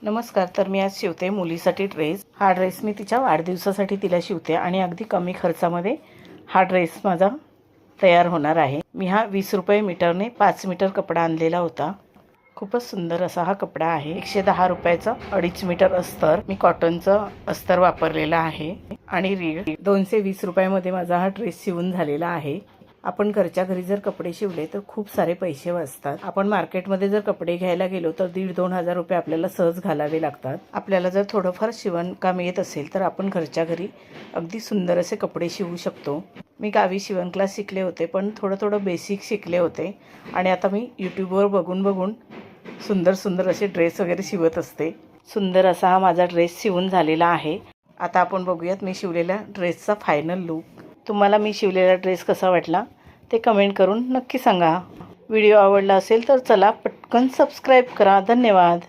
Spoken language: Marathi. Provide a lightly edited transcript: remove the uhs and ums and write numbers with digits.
नमस्कार. तर मी आज शिवते मुलीसाठी ड्रेस. हा ड्रेस मी तिच्या वाढदिवसासाठी तिला शिवते आणि अगदी कमी खर्चामध्ये हा ड्रेस माझा तयार होणार आहे. मी हा 20 रुपये मीटरने 5 मीटर कपडा आणलेला होता. खूपच सुंदर असा हा कपडा आहे. 110 रुपयाचा 2.5 मीटर अस्तर, मी कॉटनचं अस्तर वापरलेलं आहे आणि रीळ 220 रुपयामध्ये माझा हा ड्रेस शिवून झालेला आहे. आपण घरच्या घरी जर कपडे शिवले तर खूप सारे पैसे वाचतात. आपण मार्केटमध्ये जर कपडे घ्यायला गेलो तर 1,500-2,000 हजार रुपये आपल्याला सहज घालावे लागतात. आपल्याला जर थोडंफार शिवणकाम येत असेल तर आपण घरच्या घरी अगदी सुंदर असे कपडे शिवू शकतो. मी गावी शिवण क्लास शिकले होते, पण थोडं बेसिक शिकले होते आणि आता मी यूट्यूबवर बघून सुंदर सुंदर असे ड्रेस वगैरे शिवत असते. सुंदर असा हा माझा ड्रेस शिवून झालेला आहे. आता आपण बघूयात मी शिवलेल्या ड्रेसचा फायनल लूक. तुम्हाला मी शिवलेला ड्रेस कसा वाटला ते कमेंट करून नक्की सांगा. व्हिडिओ आवडला असेल तर चला पटकन सबस्क्राईब करा. धन्यवाद.